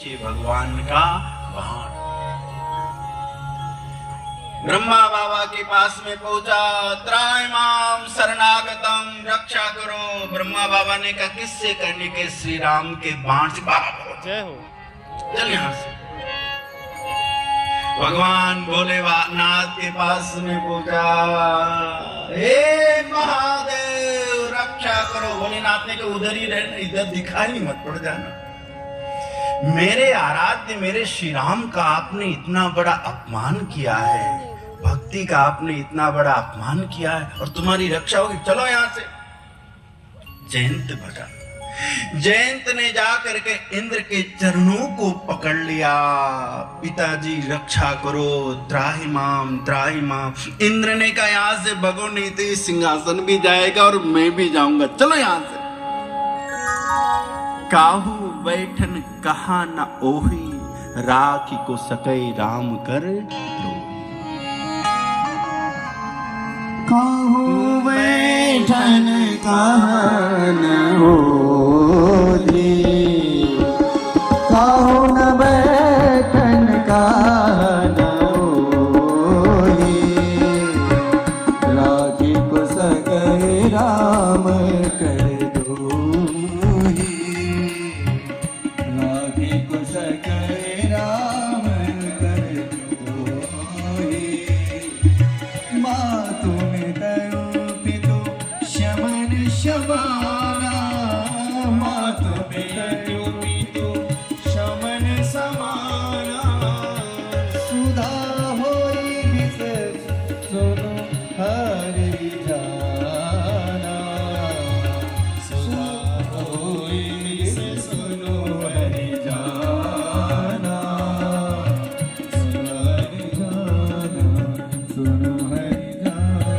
पीछे भगवान का बाण। ब्रह्मा बाबा के पास में पहुंचा, त्राहिमाम शरणागतम, रक्षा करो। ब्रह्मा बाबा ने कहा किससे करने के? श्री राम के बाण से। बाबा जय हो। चल यहां से। भगवान भोलेनाथ के पास में पहुंचा, हे महादेव रक्षा करो। भोलेनाथ ने कहा उधर ही रहना, इधर दिखाई मत पड़ जाना। मेरे आराध्य मेरे श्री राम का आपने इतना बड़ा अपमान किया है, भक्ति का आपने इतना बड़ा अपमान किया है और तुम्हारी रक्षा होगी। चलो यहां से। जयंत भगा। जयंत ने जाकर के इंद्र के चरणों को पकड़ लिया, पिताजी रक्षा करो, त्राहिमाम त्राहिमाम। इंद्र ने कहा यहां से भगो, नहीं तो सिंहासन भी जाएगा और मैं भी जाऊंगा। चलो यहां से। काहू बैठन कहा न ओही, राखी को सकै राम कर द्रोही। काहू बैठन कहा न ओही, काहू न बैठन कहा न ओही, राखी को सकै राम कर द्रोही, राखी को सकै राम कर द्रोही। मातु में तनु पितु शमन शमाना, मातु में तनु पितु शमन समाना, सुधा होई विष सुनु हरि जाना, सुधा होई विष सुनु हरि जाना, सुनु हरि जाना, सुनु हरि जाना।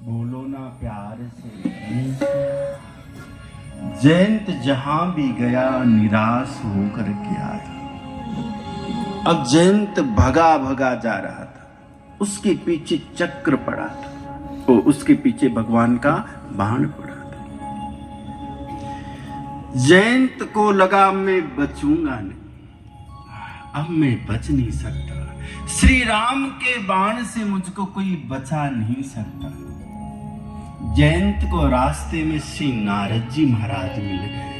बोलो ना प्यार से। जयंत जहां भी गया निराश होकर के आया। अब जयंत भगा भगा जा रहा था, उसके पीछे चक्र पड़ा था और उसके पीछे भगवान का बाण पड़ा था। जयंत को लगा मैं बचूंगा नहीं, अब मैं बच नहीं सकता। श्री राम के बाण से मुझको कोई बचा नहीं सकता। जयंत को रास्ते में श्री नारद जी महाराज मिल गए।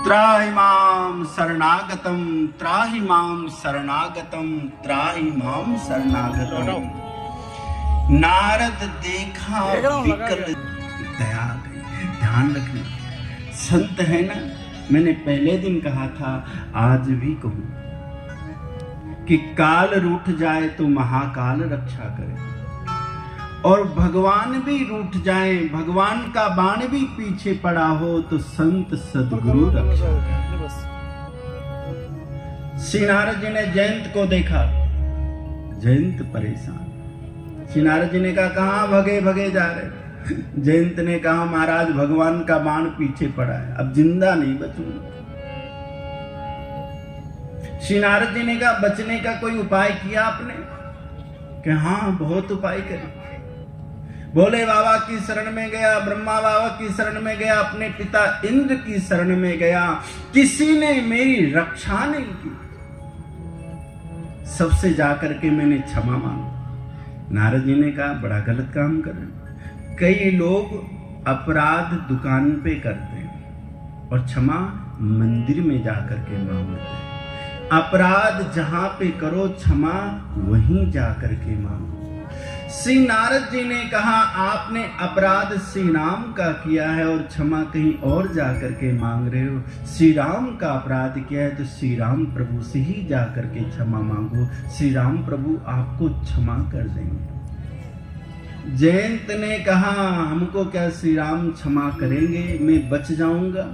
त्राहिमाम शरणागतम, त्राहिमाम शरणागतम, त्राहिमाम शरणागतम। नारद देखा विकल दया आ गई। ध्यान रखना, संत है ना, मैंने पहले दिन कहा था, आज भी कहूं कि काल रूठ जाए तो महाकाल रक्षा करे, और भगवान भी रूठ जाए, भगवान का बाण भी पीछे पड़ा हो तो संत सद्गुरु रक्षा करे। श्री नारद जी ने जयंत को देखा, जयंत परेशान। श्री नारद जी ने कहा कहां भगे भगे जा रहे? जयंत ने कहा महाराज भगवान का बाण पीछे पड़ा है, अब जिंदा नहीं बचूंगा। श्री नारद जी ने कहा बचने का कोई उपाय किया आपने? कि हाँ बहुत उपाय करे। भोले बाबा की शरण में गया, ब्रह्मा बाबा की शरण में गया, अपने पिता इंद्र की शरण में गया, किसी ने मेरी रक्षा नहीं की। सबसे जाकर के मैंने क्षमा मांगी। नारद जी ने कहा बड़ा गलत काम कर रहे। कई लोग अपराध दुकान पे करते हैं और क्षमा मंदिर में जाकर के मांगते हैं। अपराध जहां पे करो क्षमा वहीं जाकर के मांगो। श्री नारद जी ने कहा आपने अपराध श्री राम का किया है और क्षमा कहीं और जाकर के मांग रहे हो। श्री राम का अपराध किया है तो श्री राम प्रभु से ही जाकर के क्षमा मांगो, श्री राम प्रभु आपको क्षमा कर देंगे। जयंत ने कहा हमको क्या श्री राम क्षमा करेंगे, मैं बच जाऊंगा।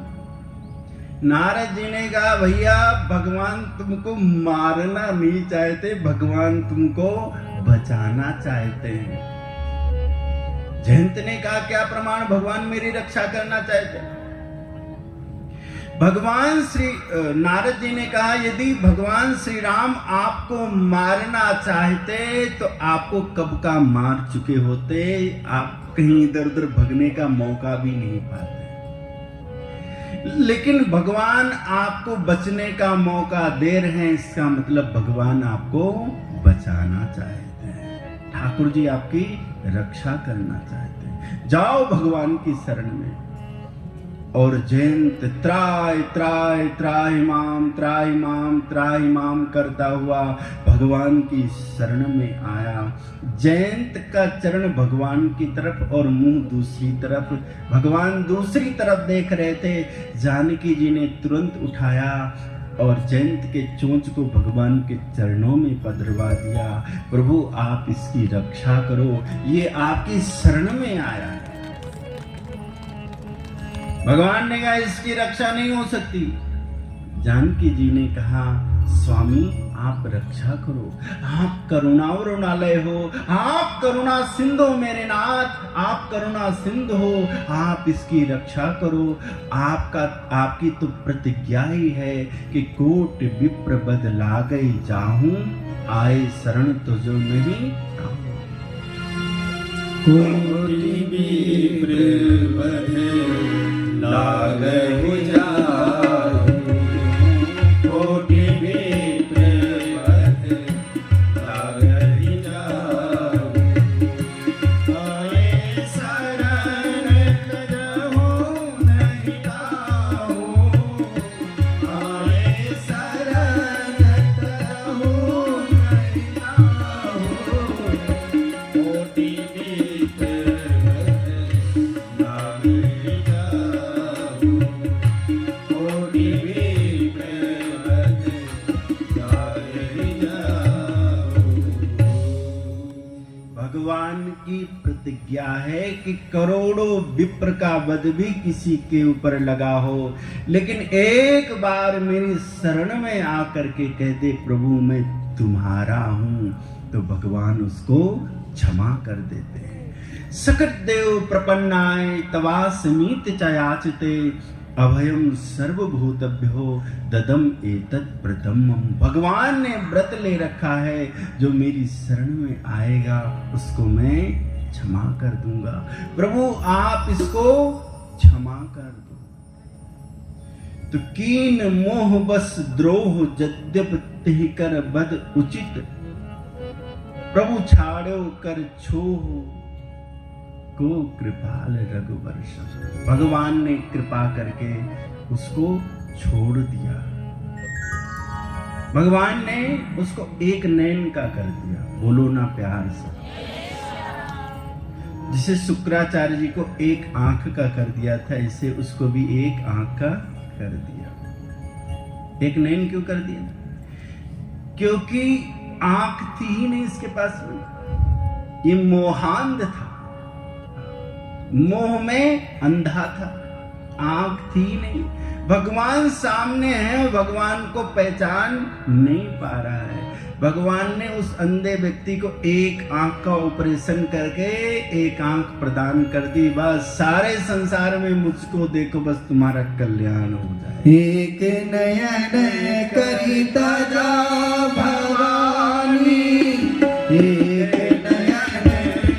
नारद जी ने कहा भैया भगवान तुमको मारना नहीं चाहते, भगवान तुमको बचाना चाहते हैं। जयंत ने कहा क्या प्रमाण भगवान मेरी रक्षा करना चाहते? भगवान श्री नारद जी ने कहा यदि भगवान श्री राम आपको मारना चाहते तो आपको कब का मार चुके होते, आप कहीं इधर उधर भगने का मौका भी नहीं पाते। लेकिन भगवान आपको बचने का मौका दे रहे हैं, इसका मतलब भगवान आपको बचाना चाहते हैं। ठाकुर जी आपकी रक्षा करना चाहते हैं। जाओ भगवान की शरण में। और जयंत त्राय त्राय त्राय माम करता हुआ भगवान की शरण में आया। जयंत का चरण भगवान की तरफ और मुंह दूसरी तरफ। भगवान दूसरी तरफ देख रहे थे। जानकी जी ने तुरंत उठाया और जयंत के चोंच को भगवान के चरणों में पधरवा दिया। प्रभु आप इसकी रक्षा करो, ये आपकी शरण में आया है। भगवान ने कहा इसकी रक्षा नहीं हो सकती। जानकी जी ने कहा स्वामी आप रक्षा करो, आप करुणावरुणालय हो, आप करुणा सिंधु हो मेरे नाथ, आप करुणा सिंधु हो, आप इसकी रक्षा करो। आपकी तो प्रतिज्ञा ही है कि कोट विप्र बद लागै जाहूं, आए शरण तुझो नहीं आऊं। कोटि विप्र बद लागै जाहूं, कोटि विप्र बद लागै जाहूं, आए शरण तुझो नहीं आऊं, आए शरण तुझो नहीं आऊं, कोटि विप्र बद लागै जाहूं, कोटि विप्र बद लागै जाहूं। भगवान की प्रतिज्ञा है कि करोड़ों विप्र का वध भी किसी के ऊपर लगा हो, लेकिन एक बार मेरी शरण में आकर के कह दे प्रभु मैं तुम्हारा हूं, तो भगवान उसको क्षमा कर देते हैं। सकट देव प्रपन्नाय तवास्मीत च याचते, अभयम सर्वभूतभ्यो ददम एतत् प्रथमम। भगवान ने व्रत ले रखा है, जो मेरी शरण में आएगा उसको मैं क्षमा कर दूंगा। प्रभु आप इसको क्षमा कर दो। तो कीन मोह बस द्रोह यद्यप तिह कर बद उचित, प्रभु छाड़ो कर छोह को कृपाल रघुवंश। भगवान ने कृपा करके उसको छोड़ दिया। भगवान ने उसको एक नैन का कर दिया। बोलो ना प्यार से। जिसे शुक्राचार्य जी को एक आंख का कर दिया था, इसे उसको भी एक आंख का कर दिया। एक नैन क्यों कर दिया? क्योंकि आंख थी ही नहीं इसके पास में। ये मोहांध था, मोह में अंधा था, आंख थी नहीं। भगवान सामने है, भगवान को पहचान नहीं पा रहा है। भगवान ने उस अंधे व्यक्ति को एक आंख का ऑपरेशन करके एक आंख प्रदान कर दी। बस सारे संसार में मुझको देखो, बस तुम्हारा कल्याण हो जाए। एक नयन करिता जा भवानी, एक नयन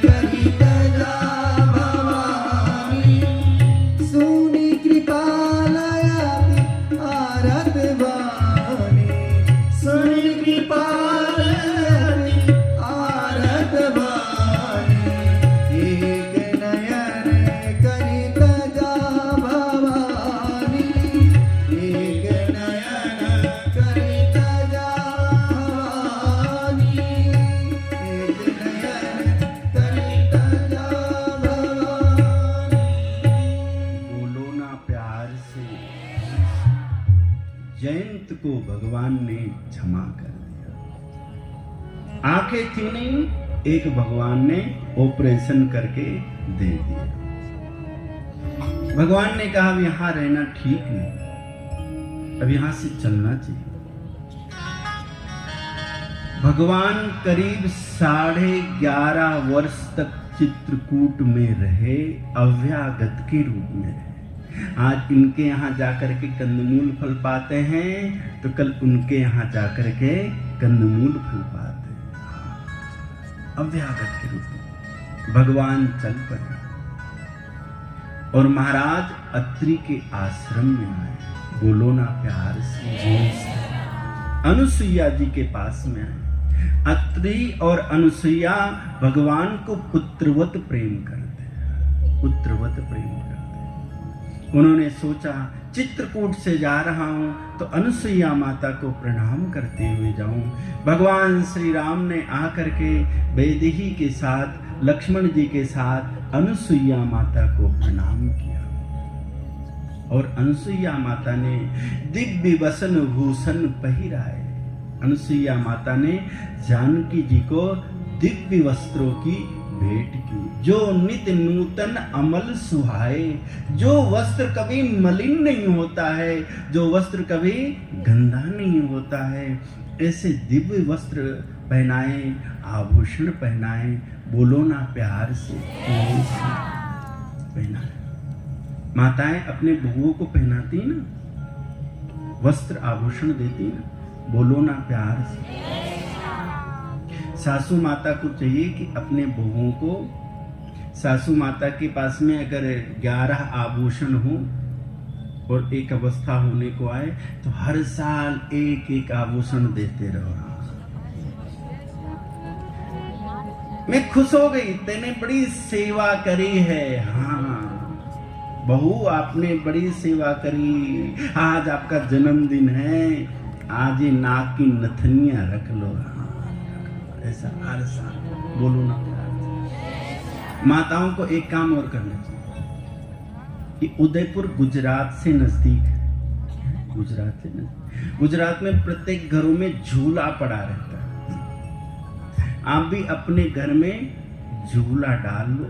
करिता जा भवानी, सुनी कृपालया आरत वाणी, सुनी कृपालया आरत वाणी, एक नयन करिता जा भवानी, एक नयन करिता जा भवानी, एक नयन करिता जा भवानी। बोलो ना प्यार से। जयंत को भगवान ने क्षमा कर दिया। आंखें थी नहीं, एक भगवान ने ऑपरेशन करके दे दिया। भगवान ने कहा अब यहां रहना ठीक नहीं, अब यहां से चलना चाहिए। भगवान करीब 11.5 वर्ष तक चित्रकूट में रहे, अव्यागत के रूप में रहे। आज इनके यहाँ जाकर के कंदमूल फल पाते हैं, तो कल उनके यहाँ जाकर के कंदमूल फल पाते हैं। अव्यागत के रूप में भगवान चल पड़े। और महाराज अत्रि के आश्रम में आए, बोलो ना प्यार से, अनुसुईया जी के पास में आए। अत्रि और अनुसुईया भगवान को पुत्रवत प्रेम करते हैं, पुत्रवत प्रेम करते हैं। उन्होंने सोचा चित्रकूट से जा रहा हूं तो अनुसुईया माता को प्रणाम करते हुए जाऊं। भगवान श्री राम ने आकर के वैदेही के साथ, लक्ष्मण जी के साथ अनुसुईया माता को प्रणाम किया और अनुसुईया माता ने दिव्य वसन भूषण पहिराए। अनुसुईया माता ने जानकी जी को दिव्य वस्त्रों की भेंट की, जो नित्य नूतन अमल सुहाए, जो वस्त्र कभी मलिन नहीं होता है, जो वस्त्र कभी गंदा नहीं होता है, ऐसे दिव्य वस्त्र पहनाए, आभूषण पहनाए, बोलो ना प्यार से पहनाए। माताएं अपने बहुओं को पहनाती ना, वस्त्र आभूषण देती ना, बोलो ना प्यार से। सासू माता को चाहिए कि अपने बहुओं को, सासू माता के पास में अगर 11 आभूषण हो और एक अवस्था होने को आए तो हर साल एक एक आभूषण देते रहो। मैं खुश हो गई, तेने बड़ी सेवा करी है। हाँ बहू, आपने बड़ी सेवा करी, आज आपका जन्मदिन है, आज ये नाक की नथनियां रख लो। ऐसा हर साल बोलो ना प्यार। माताओं को एक काम और करना चाहिए कि उदयपुर गुजरात से नजदीक है, गुजरात से नजदीक, गुजरात में प्रत्येक घरों में झूला पड़ा रहता है। आप भी अपने घर में झूला डाल लो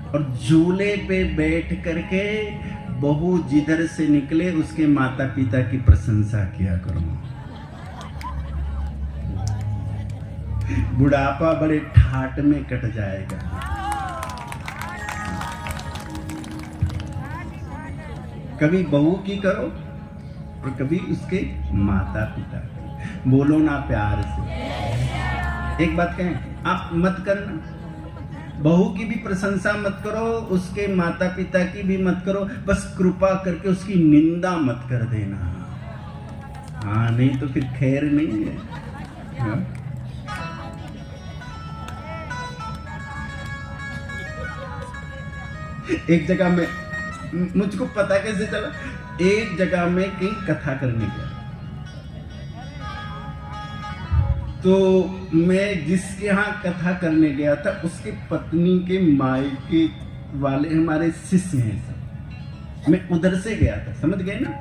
और झूले पे बैठ करके बहू जिधर से निकले उसके माता पिता की प्रशंसा किया करो। बुढ़ापा बड़े ठाट में कट जाएगा। कभी बहू की करो और कभी उसके माता पिता की, बोलो ना प्यार से। एक बात कहें, आप मत करना, बहू की भी प्रशंसा मत करो, उसके माता पिता की भी मत करो, बस कृपा करके उसकी निंदा मत कर देना। हाँ नहीं तो फिर खैर नहीं है। हाँ? एक जगह में, मुझको पता कैसे चला, एक जगह में कहीं कथा करने गया तो मैं जिसके यहाँ कथा करने गया था उसके पत्नी के मायके वाले हमारे शिष्य हैं सब, मैं उधर से गया था, समझ गए ना,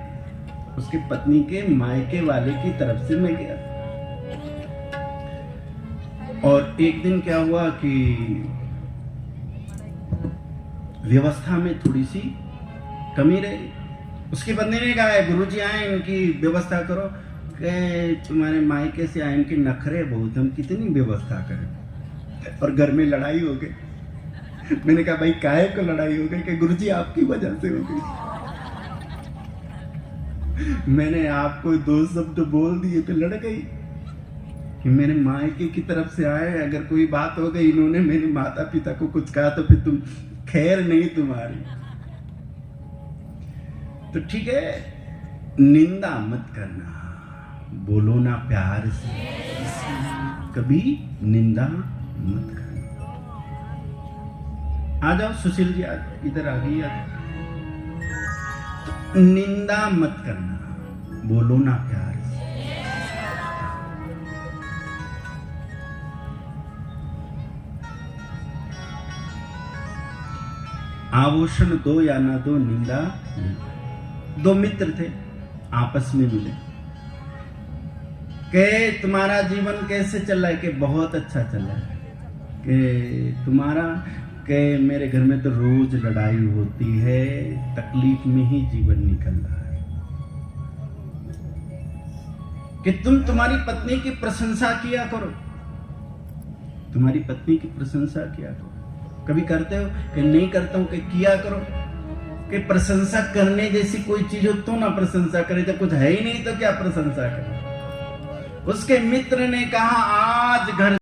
उसके पत्नी के मायके वाले की तरफ से मैं गया था। और एक दिन क्या हुआ कि व्यवस्था में थोड़ी सी कमी रही। उसकी पत्नी ने कहा गुरुजी आए, इनकी व्यवस्था करो। कि तुम्हारे मायके से आए, इनके नखरे बहुत, हम कितनी व्यवस्था करें। और घर में लड़ाई हो गई। मैंने कहा भाई काहे को लड़ाई हो गई? कि गुरुजी आपकी वजह से हो गई। मैंने आपको 2 शब्द बोल दिए तो लड़ गई कि मेरे मायके की तरफ से आए, अगर कोई बात हो गई, इन्होंने मेरे माता पिता को कुछ कहा तो फिर तुम खैर नहीं तुम्हारी। तो ठीक है, निंदा मत करना, बोलो ना प्यार से, कभी निंदा मत करना। आ जाओ सुशील जी, इधर आ गई। तो निंदा मत करना, बोलो ना प्यार से। आभूषण दो या ना दो, निंदा नहीं। 2 मित्र थे, आपस में मिले, के तुम्हारा जीवन कैसे चल रहा है? कि बहुत अच्छा चल रहा है। कि तुम्हारा, के मेरे घर में तो रोज लड़ाई होती है, तकलीफ में ही जीवन निकल रहा है। कि तुम तुम्हारी पत्नी की प्रशंसा किया करो, तुम्हारी पत्नी की प्रशंसा किया करो। कभी करते हो? कि नहीं करता हूं। कि किया करो। कि प्रशंसा करने जैसी कोई चीज हो तो ना प्रशंसा करे, जब कुछ है ही नहीं तो क्या प्रशंसा करे। उसके मित्र ने कहा आज घर